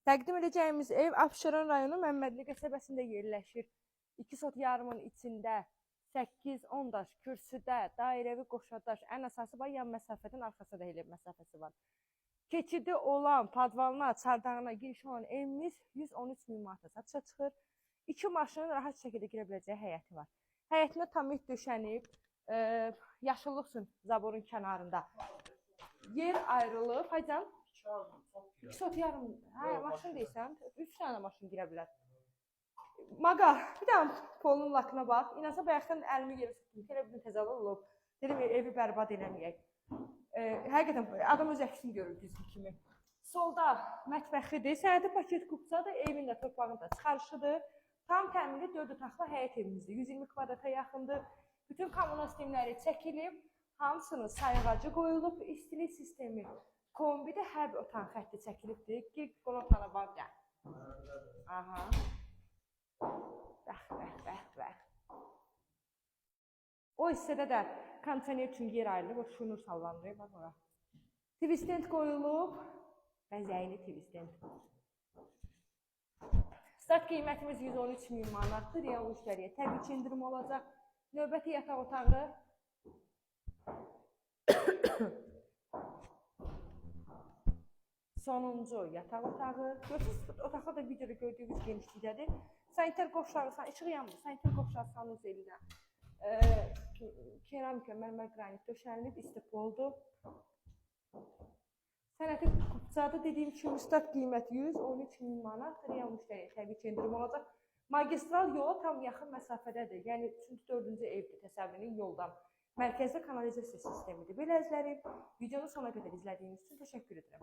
Təqdim edəcəyimiz ev Abşeron rayonu Məmmədli qəsəbəsində yerləşir. 2 sot yarımın içində 8-10 daş kürsüdə dairəvi qoşadaş, ən əsası var, yan məsafədən arxasında da elə məsafəsi var. Keçidi olan, padvalına, çardağına giriş olan evimiz 113 min manata satışa çıxır. 2 maşının rahat şəkildə girə biləcəyi həyəti var. Həyətində tamit döşənib, yaşıllıq üçün zaborun kənarında yer ayrılıb. Haycan? 2 sot yarım. Hə, maşın deyirsən, 3 dənə maşın girə bilər. Maqa, bir dənə polun lakına bax. İnansa bayaqdan əlimi yerə sürtdüm. Elə bir təzəli olub. Dedim, evi bərbad eləməyək. Həqiqətən adam öz əksini görür düzgün kimi. Solda mətbəxidir. Sənədi paket kupçadır. Evin də torpağın da çıxarışıdır. Tam təminli 4 otaqlı həyət evimizdir. 120 kvadrata yaxındır. Bütün kommunal sistemləri çəkilib. Hamısının sayğacı qoyulub. İstilik sistemi. Kombidə hər bir otağın xətti çəkilibdir. Gir qonaq otağına bax gəl. Aha. Bəx. O hissədə də kondisioner üçün yer ayrılıb. O şunur sallanır. Bax ora. Twistent qoyulub. Bəzəyli twistent. Start qiymətimiz 113 min manatdır. Real müştəriyə təbii ki, indirim olacaq. Növbəti yataq otağı sonuncu yataq otağı. Görürsünüz, otaqda da videoda gördüyünüz genişlikdədir. Sanitar qovşağı, işıq yanmır. Sanitar qovşağı sanuz elinə. Keramika, mərmər qranit döşənilib, istipoldur. Sənəti kupçadır. Dediyim kimi, start qiyməti 113 min manat. Real müştəriyə təbii ki, indirim olacaq. Magistral yola tam yaxın məsafədədir. Yəni, 3-4-cü evdir təsəvvürün yoldan. Mərkəzdə kanalizasiya sistemidir. Belə izlərim. Videonu sona qədər izlədiyiniz üçün təşəkkür edirəm.